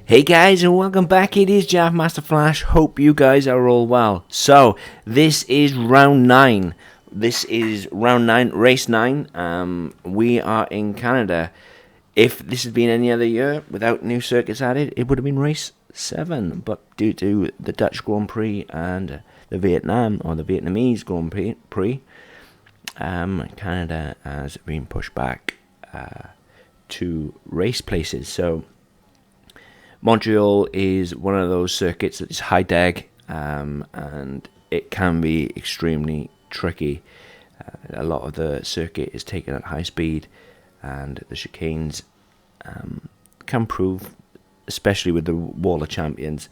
Hey guys, and welcome back. It is Jeff Master Flash. Hope you guys are all well. So this is round 9. This is round 9, race 9. We are in Canada. If this had been any other year without new circuits added, it would have been race 7. But due to the Dutch Grand Prix and the Vietnamese Grand Prix, Canada has been pushed back to race places. So Montreal is one of those circuits that is high deg, and it can be extremely tricky. A lot of the circuit is taken at high speed, and the chicanes can prove, especially with the Wall of Champions,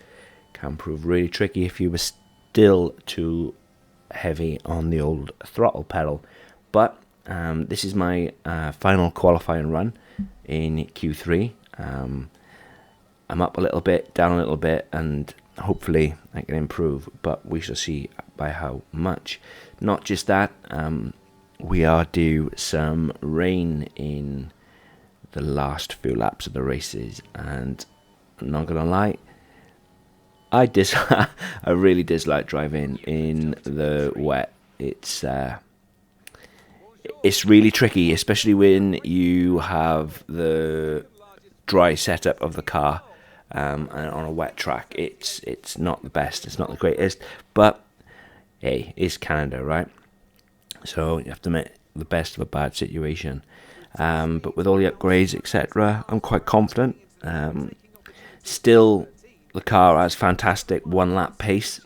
can prove really tricky if you were still too heavy on the old throttle pedal. But this is my final qualifying run in Q3. I'm up a little bit, down a little bit, and hopefully I can improve, but we shall see by how much. Not just that, we are due some rain in the last few laps of the races, and I'm not gonna lie, I really dislike driving in the wet. It's really tricky, especially when you have the dry setup of the car. And on a wet track, it's not the best, it's not the greatest, but hey, it's Canada, right? So you have to make the best of a bad situation. But with all the upgrades, etc., I'm quite confident. Still, the car has fantastic one-lap pace,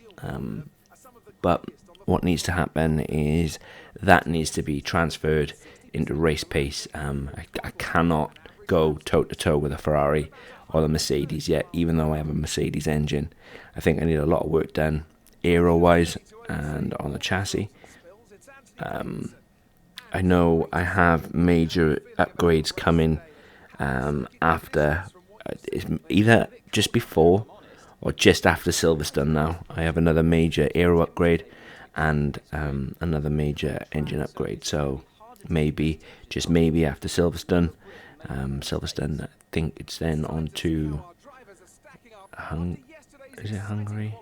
but what needs to happen is that needs to be transferred into race pace. I cannot go toe-to-toe with a Ferrari or the Mercedes yet, even though I have a Mercedes engine. I think I need a lot of work done aero-wise and on the chassis. I know I have major upgrades coming after, either just before or just after Silverstone now. I have another major aero upgrade and another major engine upgrade. So maybe, just maybe after Silverstone, I think it's then on to is it Hungary?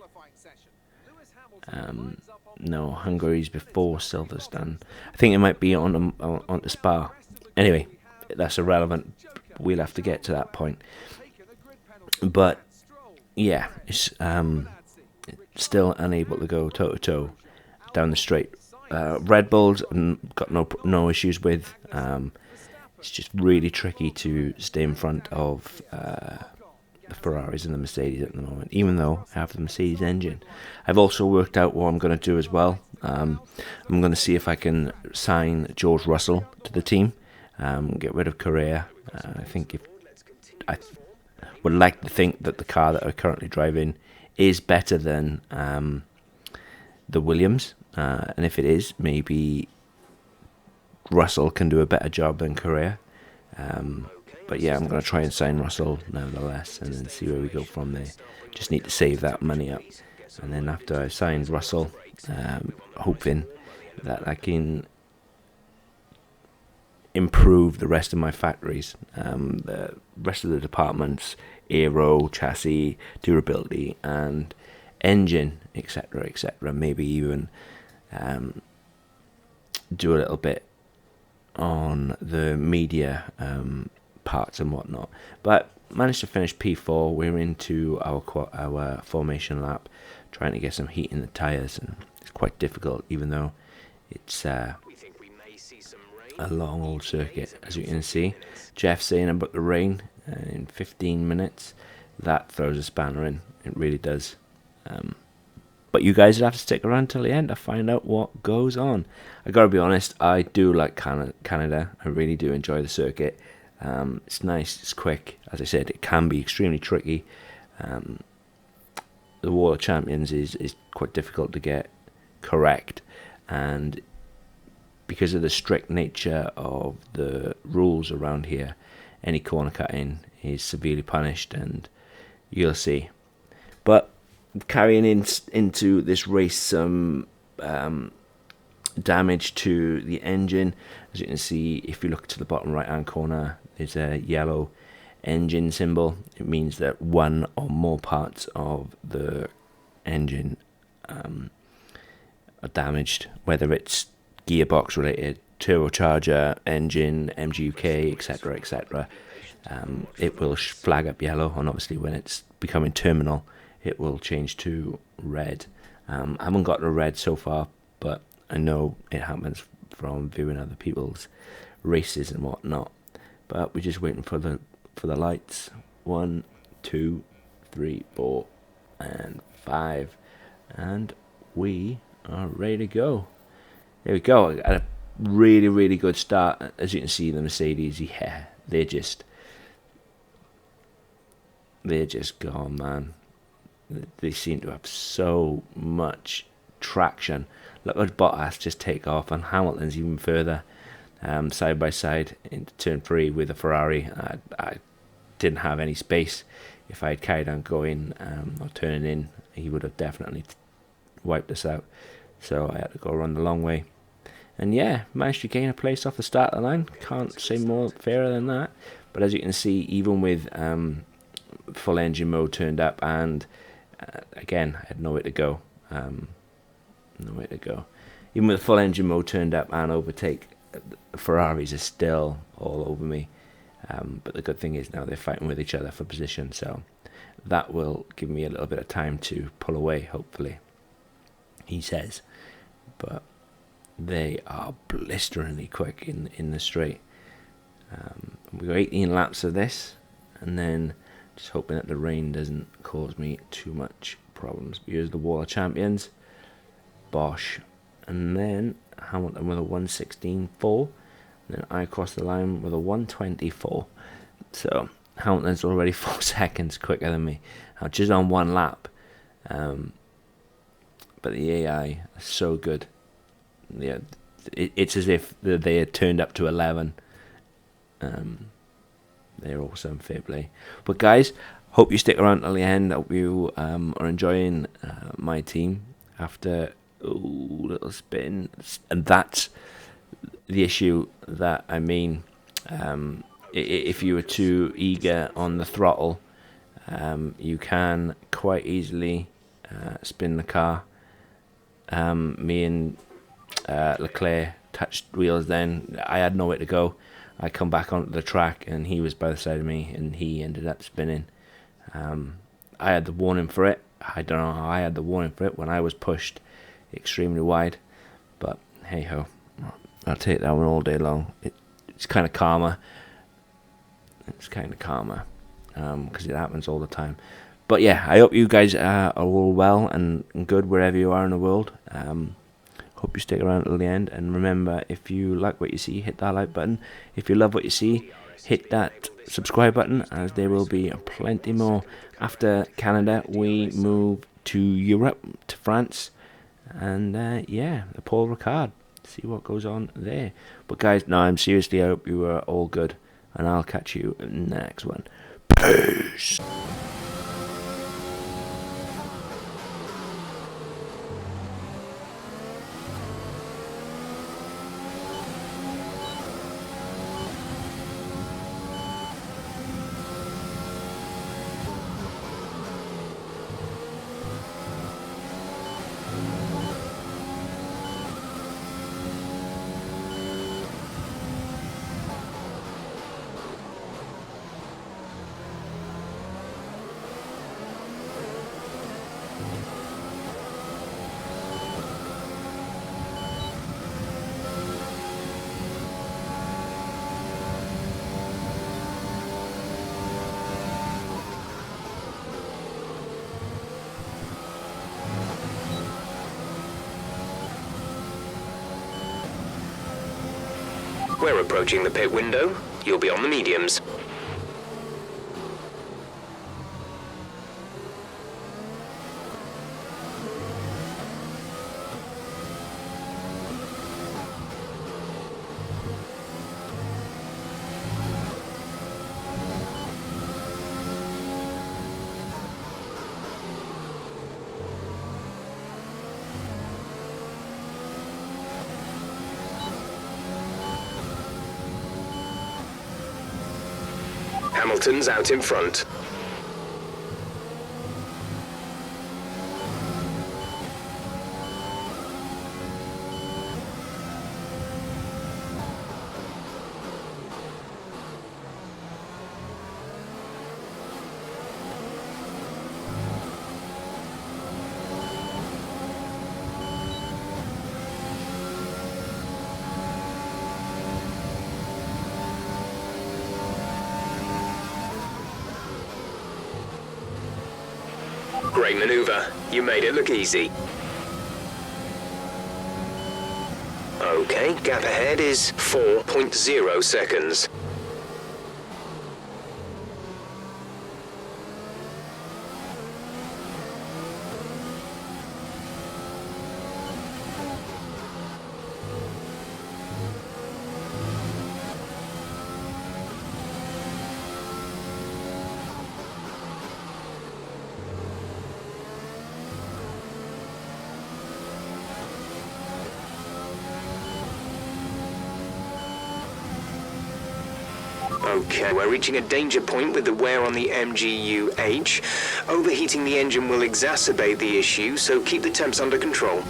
No, Hungary's before Silverstone. I think it might be on to Spa. Anyway, that's irrelevant. We'll have to get to that point. But yeah, it's still unable to go toe to toe down the straight. Red Bulls got no issues with. It's just really tricky to stay in front of the Ferraris and the Mercedes at the moment, even though I have the Mercedes engine. I've also worked out what I'm going to do as well. I'm going to see if I can sign George Russell to the team, get rid of Correa. I would like to think that the car that I'm currently driving is better than the Williams, and if it is, maybe Russell can do a better job than Correa. But yeah, I'm going to try and sign Russell nevertheless, and then see where we go from there. Just need to save that money up, and then after I've signed Russell, hoping that I can improve the rest of my factories, the rest of the departments, aero, chassis, durability, and engine, etc., etc. Maybe even do a little bit on the media parts and whatnot. But managed to finish P4. We're into our formation lap, trying to get some heat in the tyres, and it's quite difficult, even though it's a long old circuit, as you can see. Jeff saying about the rain in 15 minutes. That throws a spanner in. It really does. But you guys have to stick around till the end to find out what goes on. I gotta be honest, I do like Canada. I really do enjoy the circuit. It's nice, it's quick. As I said, it can be extremely tricky. The Wall of Champions is quite difficult to get correct, and because of the strict nature of the rules around here, any corner cutting is severely punished, and you'll see. But carrying into this race some damage to the engine. As you can see, if you look to the bottom right hand corner, there's a yellow engine symbol, it means that one or more parts of the engine are damaged, whether it's gearbox related, turbocharger, engine, MGUK, etc., etc. It will flag up yellow, and obviously when it's becoming terminal, it will change to red. I haven't got the red so far, but I know it happens from viewing other people's races and whatnot. But we're just waiting for the lights. 1, 2, 3, 4, and 5, and we are ready to go. There we go. I had a really, really good start. As you can see, the Mercedes, yeah, they're just gone, man. They seem to have so much traction. Look at Bottas just take off, and Hamilton's even further, side by side into turn 3 with a Ferrari. I didn't have any space. If I had carried on going or turning in, he would have definitely wiped us out. So I had to go around the long way. And yeah, managed to gain a place off the start of the line. Can't say more fairer than that. But as you can see, even with full engine mode turned up, and again, I had nowhere to go. Nowhere to go. Even with full engine mode turned up and overtake, the Ferraris are still all over me. But the good thing is now they're fighting with each other for position, so that will give me a little bit of time to pull away, hopefully, he says. But they are blisteringly quick in the straight. We got 18 laps of this, and then just hoping that the rain doesn't cause me too much problems. Here's the Wall of Champions, Bosch, and then Hamilton with a 1:16.4. Then I crossed the line with a 1:24. So Hamilton's already 4 seconds quicker than me. I'm just on 1 lap. But the AI are so good. Yeah, it's as if they had turned up to 11. They're awesome, fair play. But guys, hope you stick around till the end. Hope you are enjoying my team after little spin. And that's the issue that I mean. If you were too eager on the throttle, you can quite easily spin the car. Me and Leclerc touched wheels then. I had nowhere to go. I come back onto the track and he was by the side of me and he ended up spinning. I had the warning for it. I don't know how I had the warning for it when I was pushed extremely wide. But hey ho, I'll take that one all day long. It's kind of calmer. It's kind of calmer because it happens all the time. But yeah, I hope you guys are all well and good wherever you are in the world. Hope you stick around till the end. And remember, if you like what you see, hit that like button. If you love what you see, hit that subscribe button, as there will be plenty more. After Canada, we move to Europe, to France. And yeah, the Paul Ricard. See what goes on there. But guys, no, I'm seriously, I hope you are all good. And I'll catch you in the next one. Peace. We're approaching the pit window. You'll be on the mediums. Hamilton's out in front. Great maneuver. You made it look easy. Okay, gap ahead is 4.0 seconds. Okay, we're reaching a danger point with the wear on the MGU-H. Overheating the engine will exacerbate the issue, so keep the temps under control.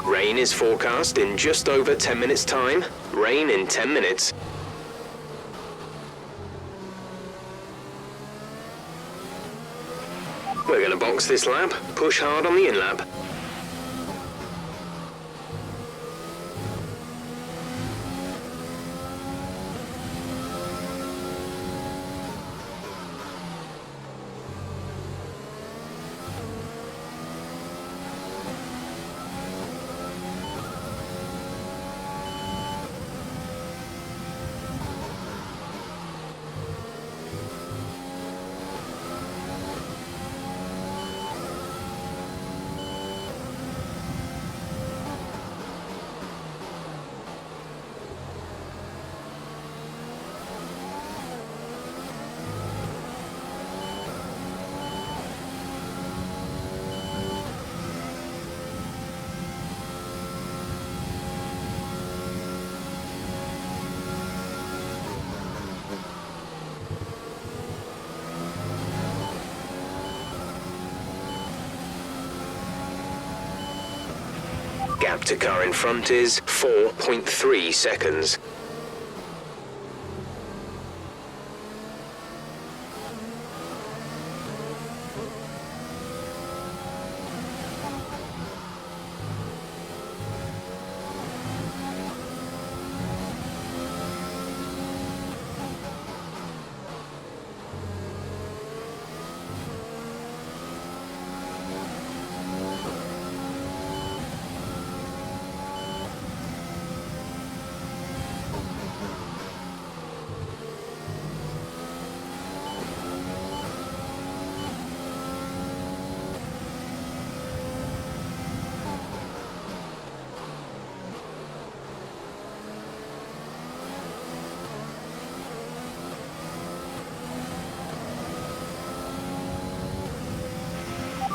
Rain is forecast in just over 10 minutes' time. Rain in 10 minutes. We're going to box this lap, push hard on the in-lap. Gap to car in front is 4.3 seconds.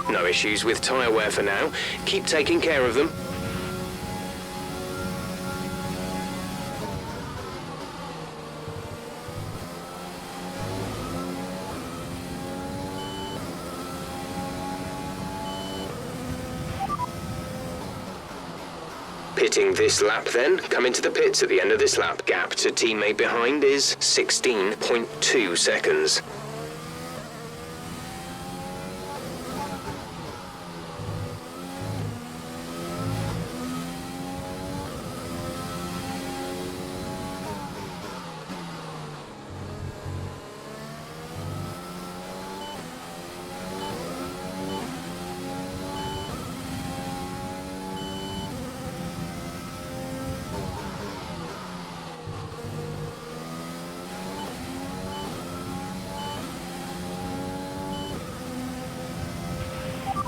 No issues with tyre wear for now. Keep taking care of them. Pitting this lap then. Come into the pits at the end of this lap. Gap to teammate behind is 16.2 seconds.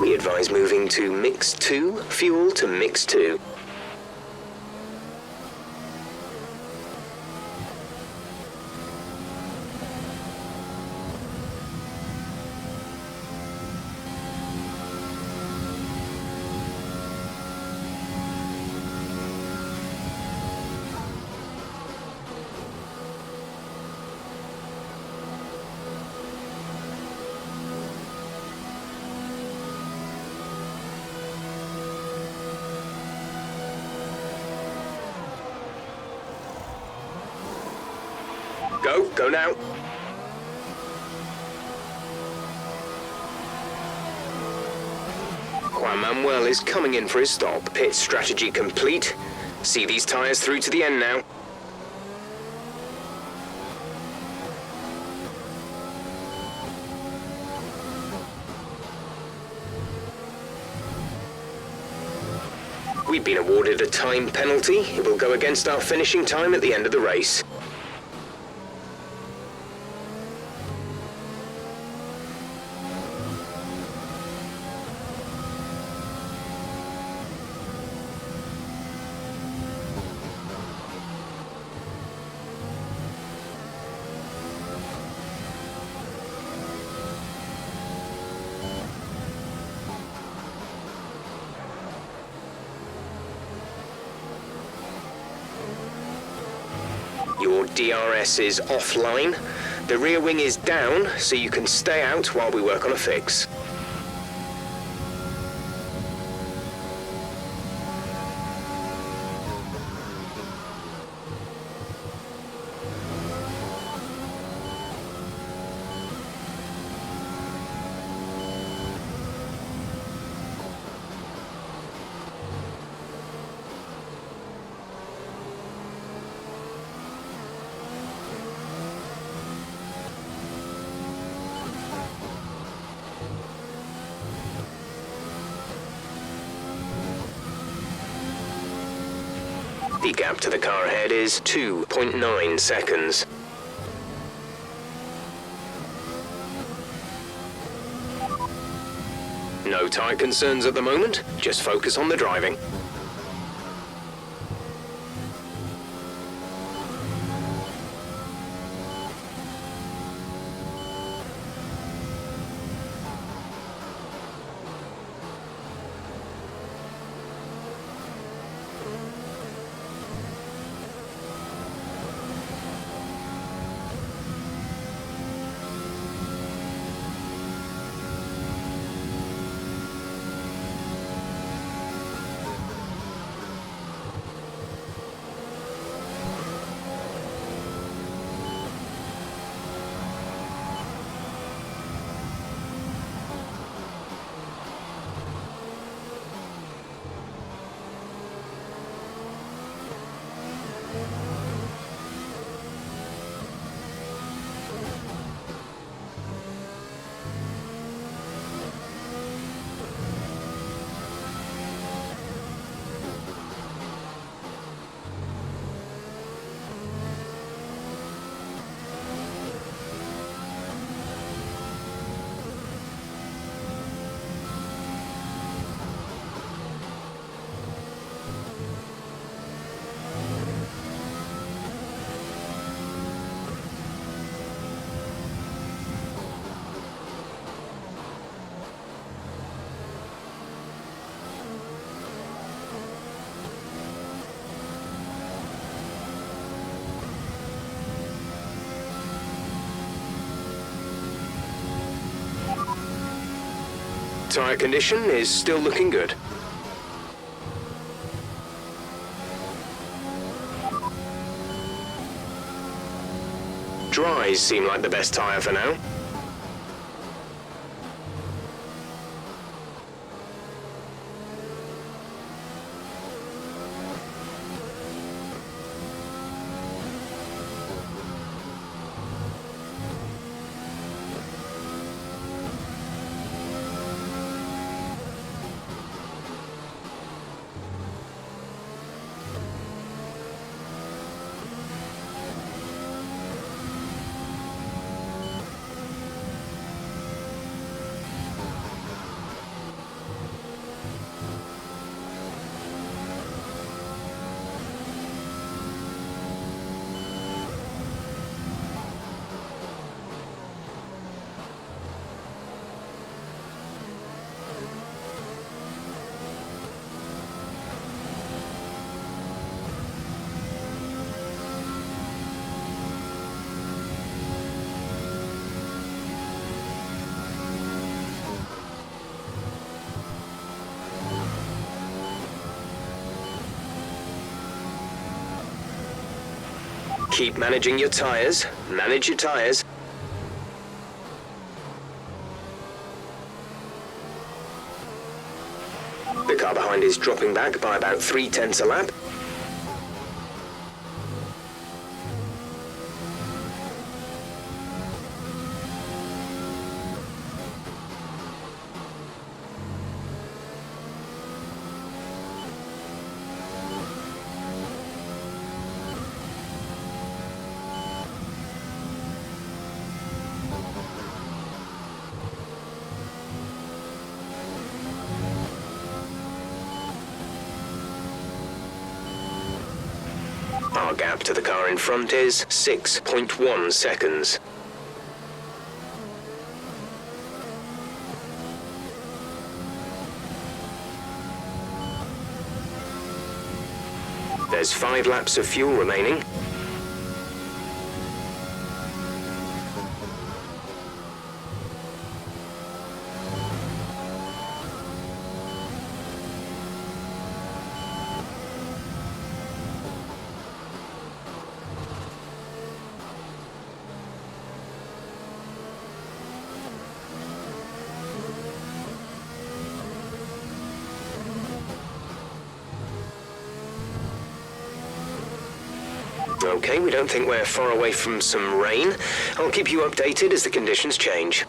We advise moving to mix 2, fuel to mix 2. Go now. Juan Manuel is coming in for his stop. Pit strategy complete. See these tyres through to the end now. We've been awarded a time penalty. It will go against our finishing time at the end of the race. Your DRS is offline. The rear wing is down, so you can stay out while we work on a fix. The gap to the car ahead is 2.9 seconds. No tyre concerns at the moment, just focus on the driving. Tyre condition is still looking good. Dries seem like the best tyre for now. Keep managing your tyres. Manage your tyres. The car behind is dropping back by about 3/10 a lap. Our gap to the car in front is 6.1 seconds. There's 5 laps of fuel remaining. Okay, we don't think we're far away from some rain. I'll keep you updated as the conditions change.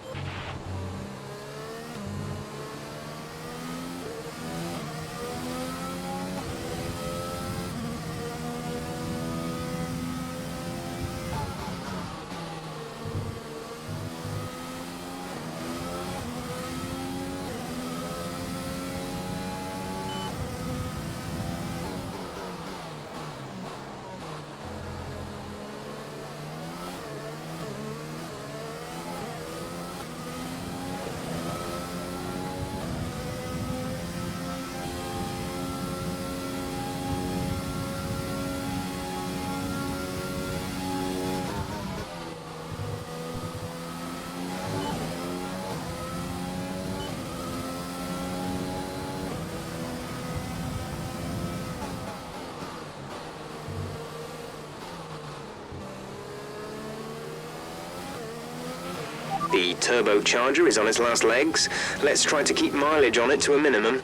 The turbocharger is on its last legs. Let's try to keep mileage on it to a minimum.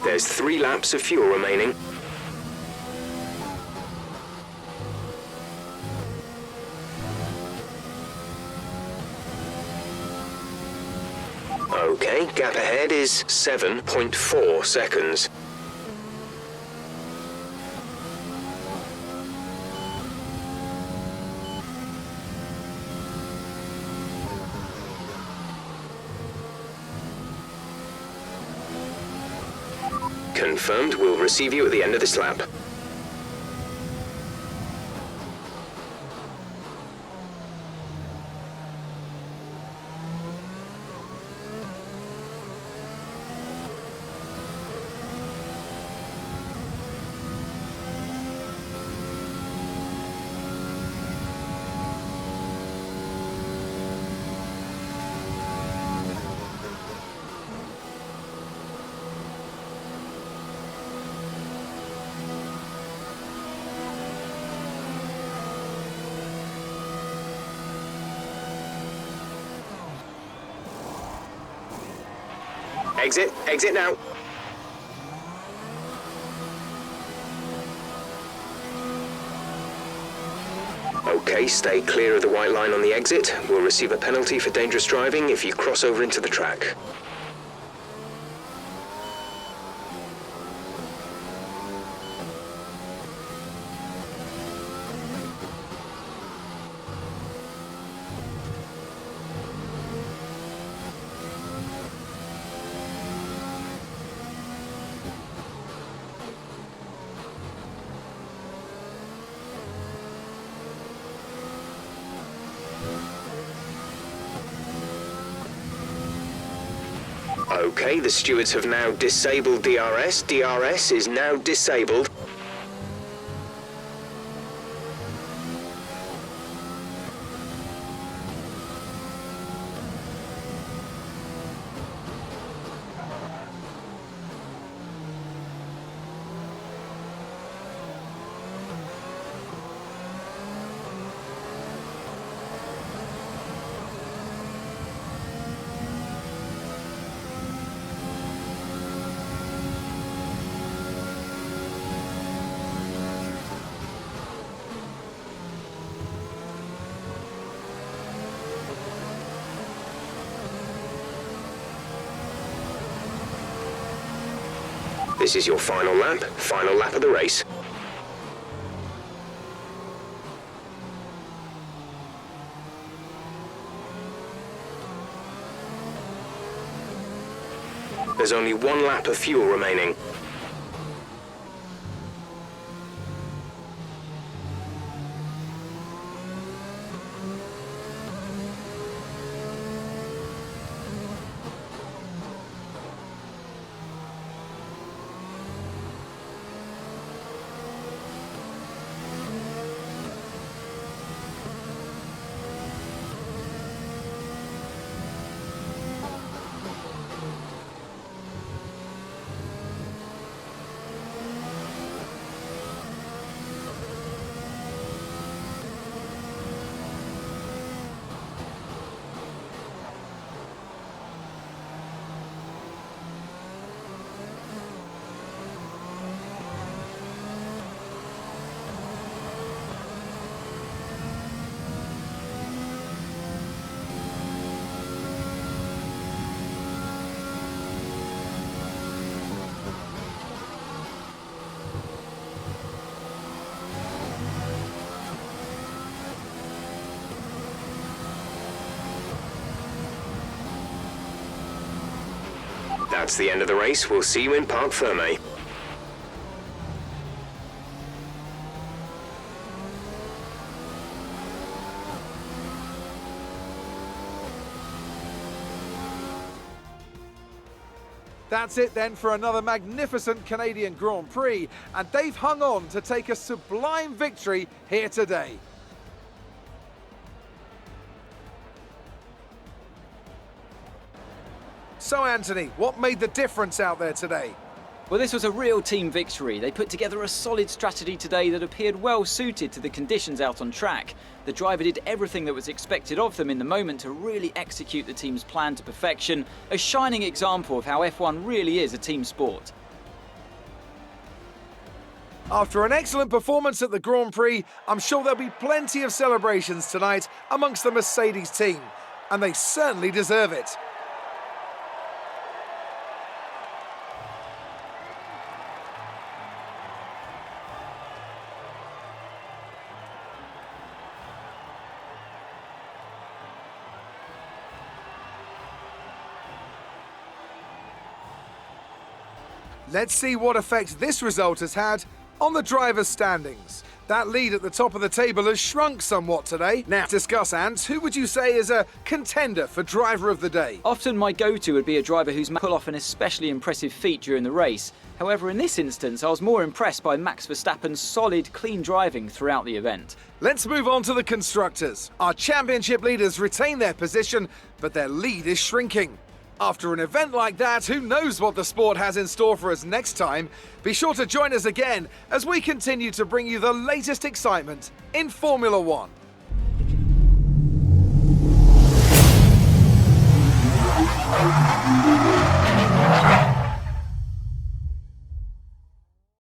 There's 3 laps of fuel remaining. Okay, gap ahead is 7.4 seconds. Confirmed, we'll receive you at the end of this lap. Exit, exit now. Okay, stay clear of the white line on the exit. We'll receive a penalty for dangerous driving if you cross over into the track. Okay, the stewards have now disabled DRS. DRS is now disabled. This is your final lap of the race. There's only one lap of fuel remaining. That's the end of the race. We'll see you in Parc Fermé. That's it then for another magnificent Canadian Grand Prix, and they've hung on to take a sublime victory here today. So Anthony, what made the difference out there today? Well, this was a real team victory. They put together a solid strategy today that appeared well suited to the conditions out on track. The driver did everything that was expected of them in the moment to really execute the team's plan to perfection, a shining example of how F1 really is a team sport. After an excellent performance at the Grand Prix, I'm sure there'll be plenty of celebrations tonight amongst the Mercedes team, and they certainly deserve it. Let's see what effect this result has had on the drivers' standings. That lead at the top of the table has shrunk somewhat today. Now, to discuss, Ant, who would you say is a contender for driver of the day? Often my go-to would be a driver who's pull off an especially impressive feat during the race. However, in this instance, I was more impressed by Max Verstappen's solid, clean driving throughout the event. Let's move on to the constructors. Our championship leaders retain their position, but their lead is shrinking. After an event like that, who knows what the sport has in store for us next time? Be sure to join us again as we continue to bring you the latest excitement in Formula One.